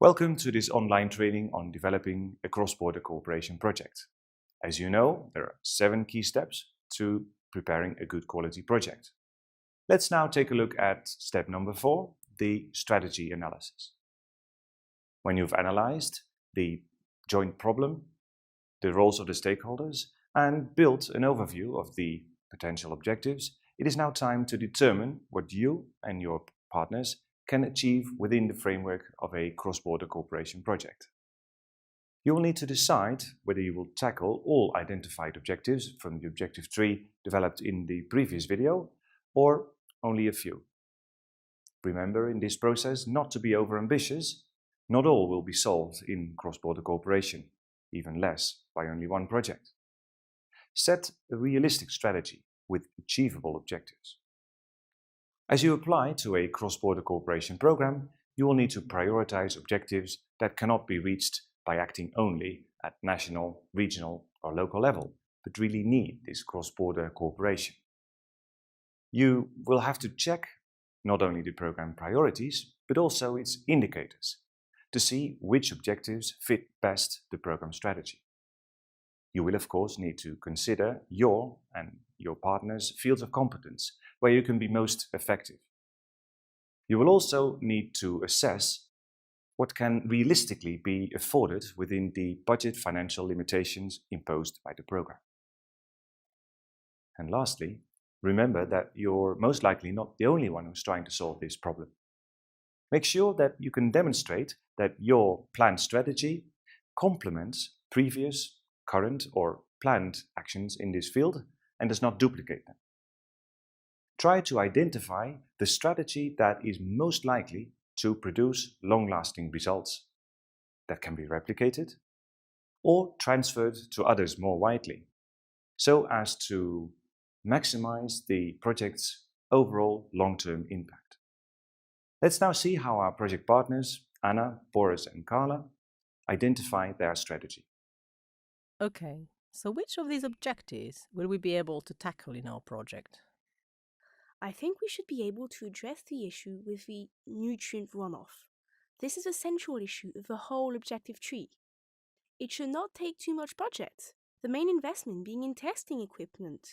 Welcome to this online training on developing a cross-border cooperation project. As you know, there are 7 key steps to preparing a good quality project. Let's now take a look at step number 4, the strategy analysis. When you've analyzed the joint problem, the roles of the stakeholders, and built an overview of the potential objectives, it is now time to determine what you and your partners can achieve within the framework of a cross-border cooperation project. You will need to decide whether you will tackle all identified objectives from the objective tree developed in the previous video, or only a few. Remember in this process not to be overambitious. Not all will be solved in cross-border cooperation, even less by only one project. Set a realistic strategy with achievable objectives. As you apply to a cross-border cooperation program, you will need to prioritize objectives that cannot be reached by acting only at national, regional, or local level, but really need this cross-border cooperation. You will have to check not only the program priorities, but also its indicators to see which objectives fit best the program strategy. You will, of course, need to consider your and your partner's fields of competence, where you can be most effective. You will also need to assess what can realistically be afforded within the budget financial limitations imposed by the program. And lastly, remember that you're most likely not the only one who's trying to solve this problem. Make sure that you can demonstrate that your planned strategy complements previous, current, or planned actions in this field and does not duplicate them. Try to identify the strategy that is most likely to produce long-lasting results that can be replicated or transferred to others more widely, so as to maximize the project's overall long-term impact. Let's now see how our project partners, Anna, Boris, and Carla, identify their strategy. Okay, so which of these objectives will we be able to tackle in our project? I think we should be able to address the issue with the nutrient runoff. This is a central issue of the whole objective tree. It should not take too much budget, the main investment being in testing equipment.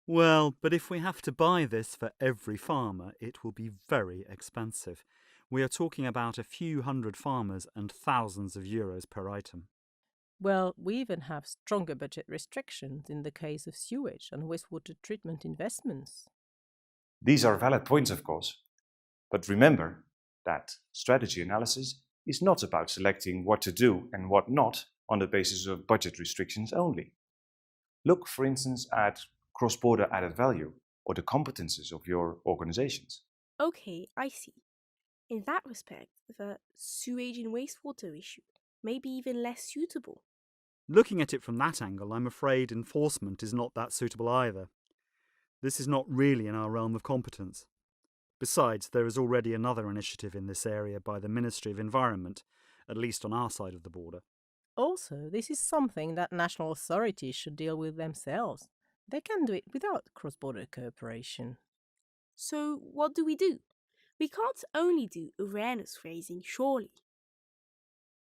Well, but if we have to buy this for every farmer, it will be very expensive. We are talking about a few hundred farmers and thousands of euros per item. Well, we even have stronger budget restrictions in the case of sewage and wastewater treatment investments. These are valid points, of course, but remember that strategy analysis is not about selecting what to do and what not on the basis of budget restrictions only. Look, for instance, at cross-border added value or the competences of your organizations. Okay, I see. In that respect, the sewage and wastewater issue may be even less suitable. Looking at it from that angle, I'm afraid enforcement is not that suitable either. This is not really in our realm of competence. Besides, there is already another initiative in this area by the Ministry of Environment, at least on our side of the border. Also, this is something that national authorities should deal with themselves. They can do it without cross-border cooperation. So what do? We can't only do awareness raising, surely.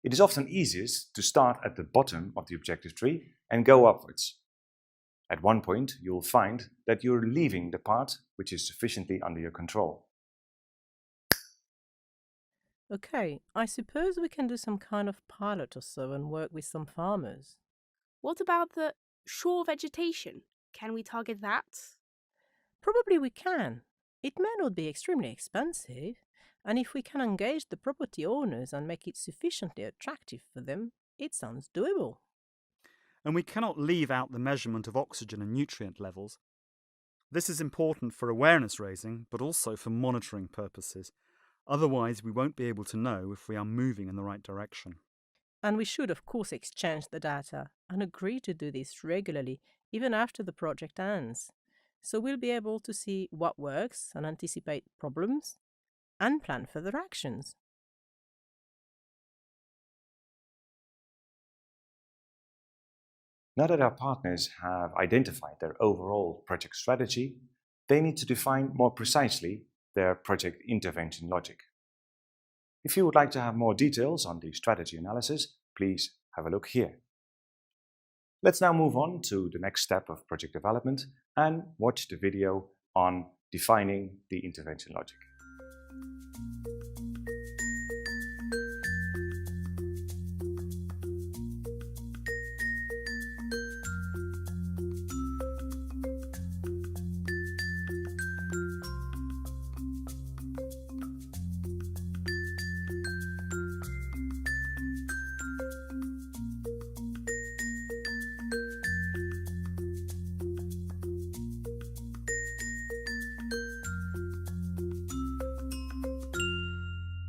It is often easiest to start at the bottom of the objective tree and go upwards. At one point, you will find that you're leaving the part which is sufficiently under your control. Okay, I suppose we can do some kind of pilot or so and work with some farmers. What about the shore vegetation? Can we target that? Probably we can. It may not be extremely expensive, and if we can engage the property owners and make it sufficiently attractive for them, it sounds doable. And we cannot leave out the measurement of oxygen and nutrient levels. This is important for awareness raising, but also for monitoring purposes. Otherwise, we won't be able to know if we are moving in the right direction. And we should, of course, exchange the data and agree to do this regularly, even after the project ends. So we'll be able to see what works and anticipate problems and plan further actions. Now that our partners have identified their overall project strategy, they need to define more precisely their project intervention logic. If you would like to have more details on the strategy analysis, please have a look here. Let's now move on to the next step of project development and watch the video on defining the intervention logic.